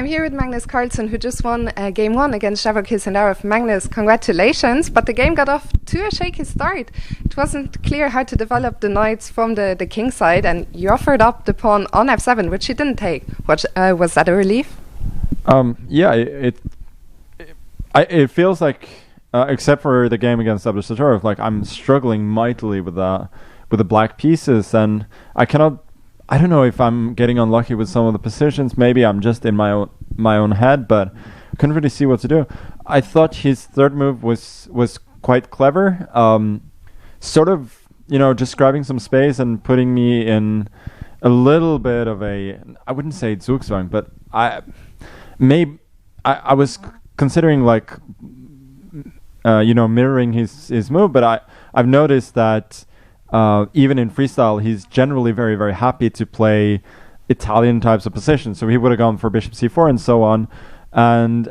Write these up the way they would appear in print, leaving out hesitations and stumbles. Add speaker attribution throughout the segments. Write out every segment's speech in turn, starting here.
Speaker 1: I'm here with Magnus Carlsen, who just won Game 1 against Javokis and Arif. Magnus, congratulations, but the game got off to a shaky start. It wasn't clear how to develop the knights from the king side, and you offered up the pawn on f7, which you didn't take. Was that a relief?
Speaker 2: Yeah, it feels like, except for the game against Abdusattorov, like I'm struggling mightily with the black pieces, and I don't know if I'm getting unlucky with some of the positions. Maybe I'm just in my own head, but I couldn't really see what to do. I thought his third move was quite clever, sort of, just grabbing some space and putting me in a little bit of I wouldn't say Zugzwang, but I was considering mirroring his move, but I've noticed that even in freestyle, he's generally very, very happy to play Italian types of positions. So he would have gone for bishop c4 and so on. And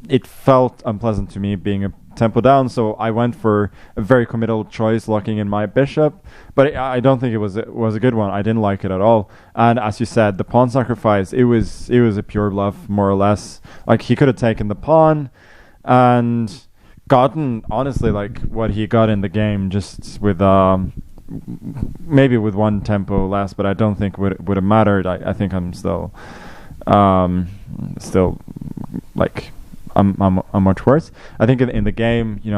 Speaker 2: it felt unpleasant to me being a tempo down. So I went for a very committal choice, locking in my bishop. But I don't think it was a good one. I didn't like it at all. And as you said, the pawn sacrifice, it was a pure bluff, more or less. Like, he could have taken the pawn and gotten, honestly, like what he got in the game, just with maybe with one tempo less, but I don't think would have mattered. I think I'm still like I'm much worse. I think in the game, he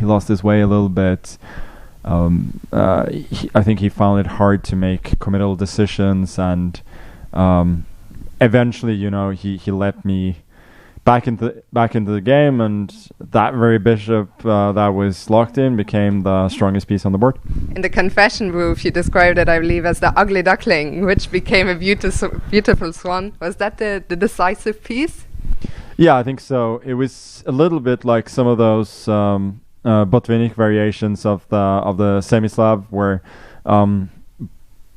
Speaker 2: lost his way a little bit. I think he found it hard to make committal decisions, and eventually, he let me back into the game, and that very bishop that was locked in became the strongest piece on the board.
Speaker 1: In the confession booth, you described it, I believe, as the ugly duckling, which became a beautiful swan. Was that the decisive piece?
Speaker 2: Yeah, I think so. It was a little bit like some of those Botvinnik variations of the semi-Slav, where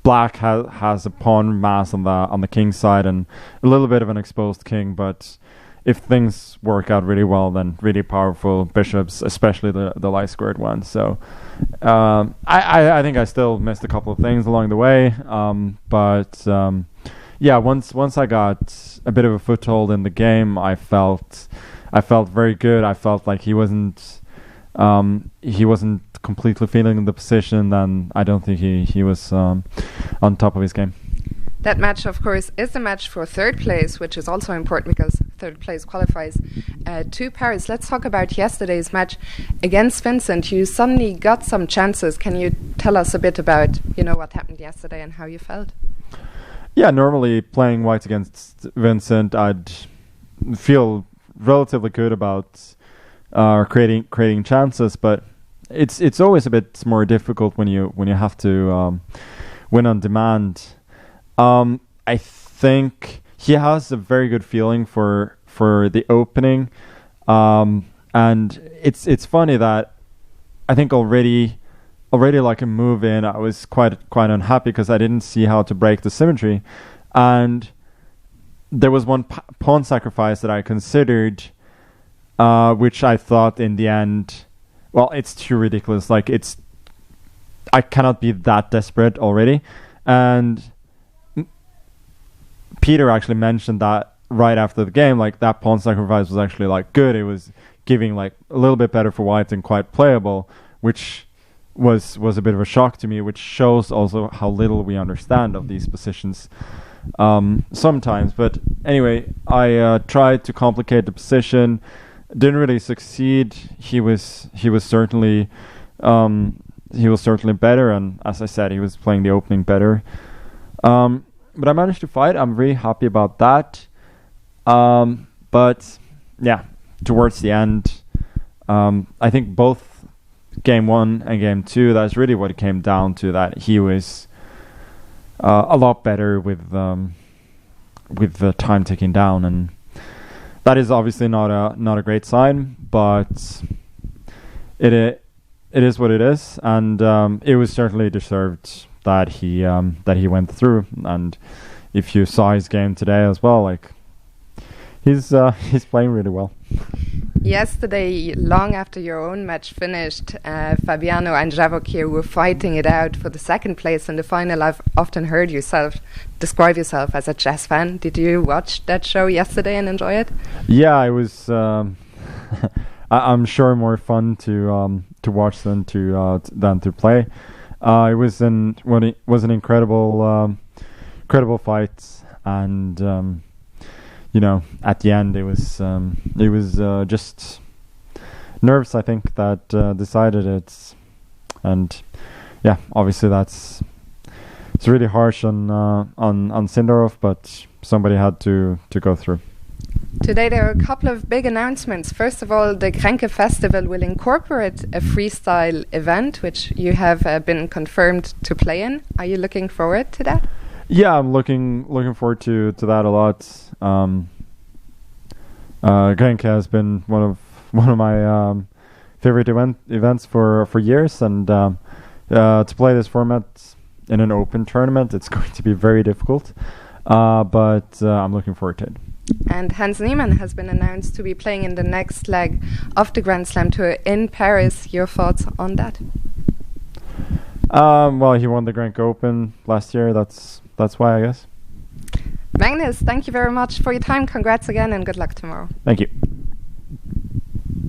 Speaker 2: black has a pawn mass on the king side and a little bit of an exposed king, but if things work out really well, then really powerful bishops, especially the light squared ones. So I think I still missed a couple of things along the way, but once I got a bit of a foothold in the game, I felt very good. I felt like he wasn't completely feeling the position, and I don't think he was on top of his game.
Speaker 1: That match, of course, is the match for third place, which is also important because third place qualifies to Paris. Let's talk about yesterday's match against Vincent. You suddenly got some chances. Can you tell us a bit about, what happened yesterday and how you felt?
Speaker 2: Yeah, normally playing white against Vincent, I'd feel relatively good about creating chances, but it's always a bit more difficult when you have to win on demand. I think he has a very good feeling for the opening, and it's funny that I think already like a move in, I was quite unhappy because I didn't see how to break the symmetry, and there was one pawn sacrifice that I considered, which I thought in the end, well, it's too ridiculous. Like, I cannot be that desperate already, and Peter actually mentioned that right after the game, like that pawn sacrifice was actually like good. It was giving like a little bit better for white and quite playable, which was a bit of a shock to me, which shows also how little we understand of these positions sometimes. But anyway, I tried to complicate the position, didn't really succeed. He was certainly better, and as I said, he was playing the opening better. But I managed to fight. I'm really happy about that. But yeah, towards the end, I think both game 1 and game 2, that's really what it came down to, that he was a lot better with the time ticking down, and that is obviously not a great sign, but it is what it is, and it was certainly deserved that he went through. And if you saw his game today as well, like, he's playing really well.
Speaker 1: Yesterday, long after your own match finished, Fabiano and Javokir were fighting it out for the second place in the final. I've often heard yourself describe yourself as a chess fan. Did you watch that show yesterday and enjoy it?
Speaker 2: Yeah, it was. I'm sure more fun to watch than to play. It was an incredible fight, and at the end it was just nerves, I think, that decided it. And yeah, obviously it's really harsh on Sindarov, but somebody had to go through.
Speaker 1: Today there are a couple of big announcements. First of all, the Kränke Festival will incorporate a freestyle event, which you have been confirmed to play in. Are you looking forward to that?
Speaker 2: Yeah, I'm looking forward to that a lot. Kränke has been one of my favorite events for years, and to play this format in an open tournament, it's going to be very difficult. But I'm looking forward to it.
Speaker 1: And Hans Niemann has been announced to be playing in the next leg of the Grand Slam Tour in Paris. Your thoughts on that?
Speaker 2: Well, he won the Grenke Open last year. That's why, I guess.
Speaker 1: Magnus, thank you very much for your time. Congrats again and good luck tomorrow.
Speaker 2: Thank you.